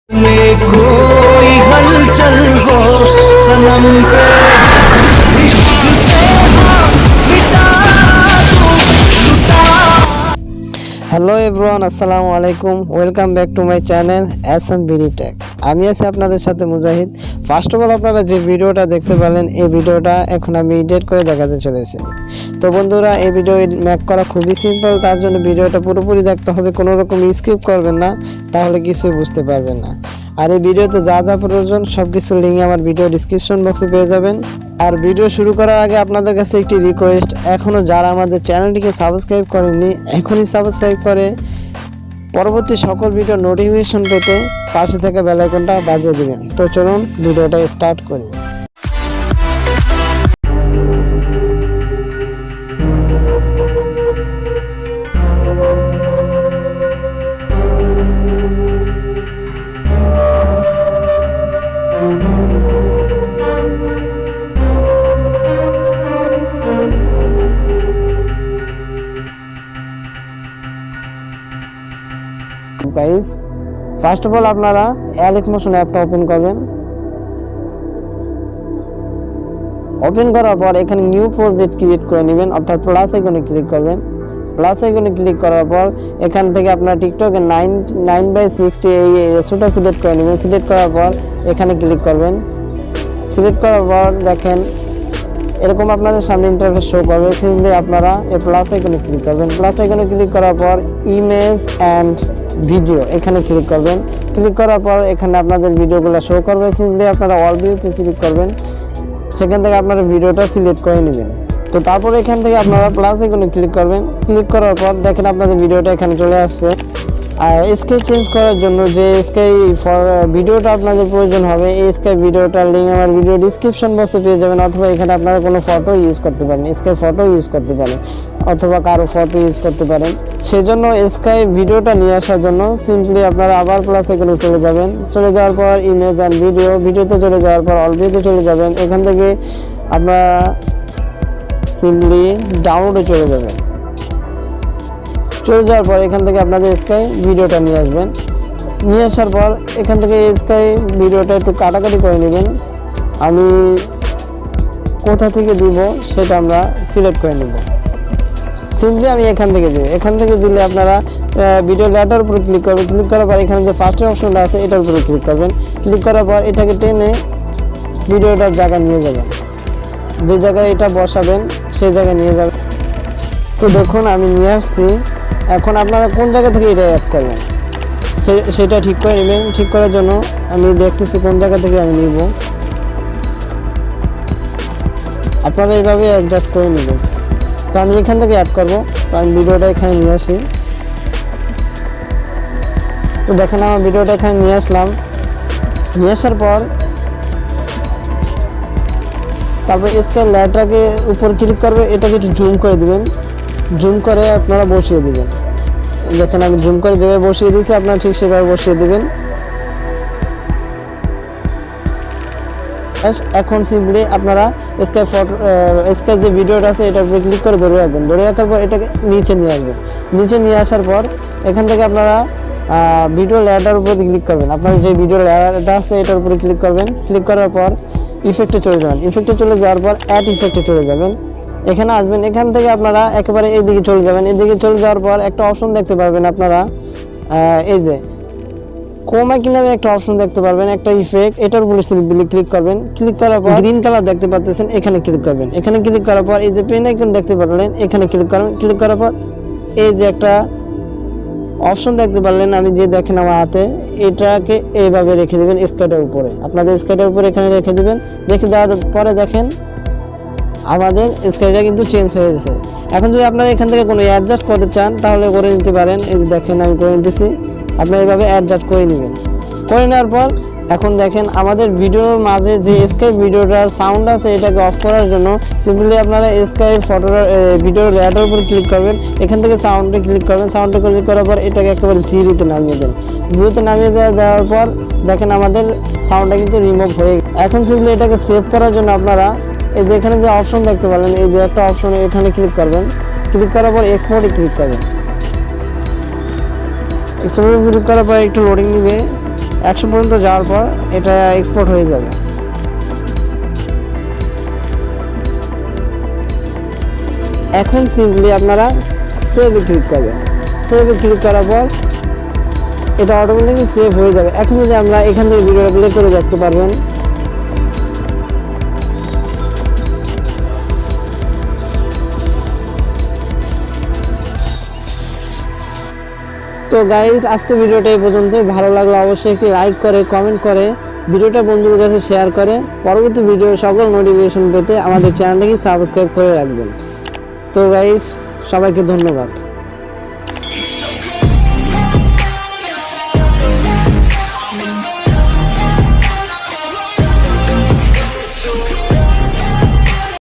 में कोई हलचल हो सनम पे इश्क तेरा मिटा दूं लुटा। হ্যালো এভরিওয়ান, আসসালামু আলাইকুম। Welcome back to my channel BD tech. আমি আছি আপনাদের সাথে মুজাহিদ। ফার্স্ট অফ অল আপনারা যে ভিডিওটা দেখতে পেলেন, এই ভিডিওটা এখন আমি এডিট করে দেখাতে চলেছি। তো বন্ধুরা, এই ভিডিও মেক করা খুবই সিম্পল, তার জন্য ভিডিওটা পুরোপুরি দেখতে হবে, কোনো রকম স্কিপ করবেন না, তাহলে কিছুই বুঝতে পারবেন না। আর এই ভিডিওতে যা যা প্রয়োজন সব কিছুর লিঙ্ক আমার ভিডিও ডিসক্রিপশন বক্সে পেয়ে যাবেন। আর ভিডিও শুরু করার আগে আপনাদের কাছে একটি রিকোয়েস্ট, এখনও যারা আমাদের চ্যানেলটিকে সাবস্ক্রাইব করেননি, এখনই সাবস্ক্রাইব করে পরবর্তী সকল ভিডিও নোটিফিকেশন পেতে পাশে থাকা বেল আইকনটা বাজিয়ে দিবেন। তো চলুন ভিডিওটা স্টার্ট করি। গাইস, ফার্স্ট অফ অল আপনারা এলিক্স মোশন অ্যাপটা ওপেন করবেন। ওপেন করার পর এখানে নিউ প্রজেক্ট ক্রিয়েট করে নেবেন, অর্থাৎ প্লাস আইকনে ক্লিক করবেন। প্লাস আইকনে ক্লিক করার পর এখান থেকে আপনার টিকটকে 9/60 এই রেশিওটা সিলেক্ট করে নেবেন। সিলেক্ট করার পর এখানে ক্লিক করবেন। সিলেক্ট করার পর দেখেন এরকম আপনাদের সামনে ইন্টারফেস শো করবে। সিম্পলি আপনারা এই প্লাস আইকনে ক্লিক করবেন। প্লাস আইকনে ক্লিক করার পর ইমেজ অ্যান্ড ভিডিও এখানে ক্লিক করবেন। ক্লিক করার পর এখানে আপনাদের ভিডিওগুলো শো করবে। সিম্পলি আপনারা অল ভিউতে ক্লিক করবেন, সেখান থেকে আপনারা ভিডিওটা সিলেক্ট করে নেবেন। তো তারপর এখান থেকে আপনারা প্লাস আইকনে ক্লিক করবেন। ক্লিক করার পর দেখেন আপনাদের ভিডিওটা এখানে চলে আসছে। আর স্কেচ চেঞ্জ করার জন্য যে স্কাই ভিডিওটা আপনাদের প্রয়োজন হবে, এই স্কাই ভিডিওটার লিঙ্ক আমার ভিডিও ডিসক্রিপশন বক্সে পেয়ে যাবেন, অথবা এখানে আপনারা কোনো ফটো ইউজ করতে পারেন, স্কাই ফটো ইউজ করতে পারেন, অথবা কারো ফটো ইউজ করতে পারেন। সেজন্য স্কাই ভিডিওটা নিয়ে আসার জন্য সিম্পলি আপনারা আবার প্লাস এখানে চলে যাবেন। চলে যাওয়ার পর ইমেজ অ্যান্ড ভিডিওতে চলে যাওয়ার পর অল ভিউতে চলে যাবেন। এখান থেকে আপনারা সিম্পলি ডাউনলোডে চলে যাবেন। চলে যাওয়ার পর এখান থেকে আপনাদের স্কাই ভিডিওটা নিয়ে আসবেন। নিয়ে আসার পর এখান থেকে স্কাই ভিডিওটা একটু কাটাকাটি করে নেবেন। আমি কোথা থেকে দিব সেটা আমরা সিলেক্ট করে নেব। সিম্পলি আমি এখান থেকে দিব। এখান থেকে দিলে আপনারা ভিডিও লেয়ারটার উপরে ক্লিক করবেন। ক্লিক করার পর এখানে যে ফার্স্টের অপশনটা আছে এটার উপরে ক্লিক করবেন। ক্লিক করার পর এটাকে টেনে ভিডিওটার জায়গায় নিয়ে যাবেন। যে জায়গায় এটা বসাবেন সেই জায়গায় নিয়ে যাবেন। তো দেখুন আমি নিয়ে আসছি। এখন আপনারা কোন জায়গা থেকে এটা অ্যাড করবেন সেটা ঠিক করে নেবেন। ঠিক করার জন্য আমি দেখতেছি কোন জায়গা থেকে আমি নিব। আপনারা এইভাবে অ্যাডজাস্ট করে নেবেন। তো আমি এখান থেকে অ্যাড করব। তো আমি ভিডিওটা এখানে নিয়ে আসি। তো দেখেন আমার ভিডিওটা এখানে নিয়ে আসলাম। নিয়ে আসার পর তারপর স্কেল লেয়ারটাকে উপর ক্লিক করবে, এটাকে একটু জুম করে দিবেন। জুম করে আপনারা বসিয়ে দিবেন। দেখেন আমি জুম করে যেভাবে বসিয়ে দিয়েছি আপনারা ঠিক সেভাবে বসিয়ে দিবেন। এখন সিম্পলি আপনারা স্কেচ যে ভিডিওটা আছে এটার উপরে ক্লিক করে ধরে রাখবেন। ধরে রাখার পর এটাকে নিচে নিয়ে আসবেন। নিচে নিয়ে আসার পর এখান থেকে আপনারা ভিডিও লেয়ারটার উপরে ক্লিক করবেন। আপনারা যে ভিডিও লেয়ারটা আছে এটার উপরে ক্লিক করবেন। ক্লিক করার পর ইফেক্টে চলে যাবেন। ইফেক্টে চলে যাওয়ার পর অ্যাড ইফেক্টে চলে যাবেন। এখানে আসবেন। এখান থেকে আপনারা একেবারে এইদিকে চলে যাবেন। এদিকে চলে যাওয়ার পর একটা অপশন দেখতে পারবেন আপনারা, এই যে ক্রোমা কি নামে একটা অপশন দেখতে পারবেন, একটা ইফেক্ট, এটার উপরে ক্লিক করবেন। ক্লিক করার পর গ্রিন কালার দেখতে পাচ্ছেন, এখানে ক্লিক করবেন। এখানে ক্লিক করার পর এই যে পেন আইকন দেখতে পারলেন, এখানে ক্লিক করবেন। ক্লিক করার পর এই যে একটা অপশন দেখতে পারলেন আমি যে দেখেন আমার হাতে, এটাকে এইভাবে রেখে দেবেন স্কেটের উপরে। আপনাদের স্কেটের উপরে এখানে রেখে দেবেন। রেখে দেওয়ার পরে দেখেন আমাদের স্কেলটা কিন্তু চেঞ্জ হয়ে গেছে। এখন যদি আপনারা এখান থেকে কোনো অ্যাডজাস্ট করতে চান তাহলে করে নিতে পারেন। এই যে দেখেন আমি করে নিতেছি। আপনারা এইভাবে অ্যাডজাস্ট করে নেবেন। করে নেওয়ার পর এখন দেখেন আমাদের ভিডিওর মাঝে যে স্কাই ভিডিওটার সাউন্ড আছে এটাকে অফ করার জন্য সিম্পলি আপনারা স্কাই ফটোর ভিডিওর রেডার উপর ক্লিক করবেন। এখান থেকে সাউন্ডে ক্লিক করবেন। সাউন্ডে ক্লিক করার পর এটাকে একেবারে জিরোতে নামিয়ে দেন। জিরোতে নামিয়ে দেওয়ার পর দেখেন আমাদের সাউন্ডটা কিন্তু রিমুভ হয়ে গেছে। এখন সিম্পলি এটাকে সেভ করার জন্য আপনারা এই যে এখানে যে অপশন দেখতে পারলেন, এই যে একটা অপশন এখানে ক্লিক করবেন। ক্লিক করার পর এক্সপোর্টে ক্লিক করবেন। এক্সপোর্টে ক্লিক করার পর একটু লোডিং নেবে। 100 পর্যন্ত যাওয়ার পর এটা এক্সপোর্ট হয়ে যাবে। এখন সিম্পলি আপনারা সেভে ক্লিক করবেন। সেভে ক্লিক করার পর এটা অটোমেটিকলি সেভ হয়ে যাবে। এখন যদি আমরা এখান থেকে ভিডিওটা প্লে করে দেখতে পারবেন। তো গাইস, আজকে ভিডিওটা এই পর্যন্ত। ভালো লাগলে অবশ্যই একটি লাইক করে, কমেন্ট করে, ভিডিওটা বন্ধুদের কাছে শেয়ার করে পরবর্তী ভিডিওর সকল নোটিফিকেশন পেতে আমাদের চ্যানেলটাকে সাবস্ক্রাইব করে রাখবেন। তো গাইস, সবাইকে ধন্যবাদ।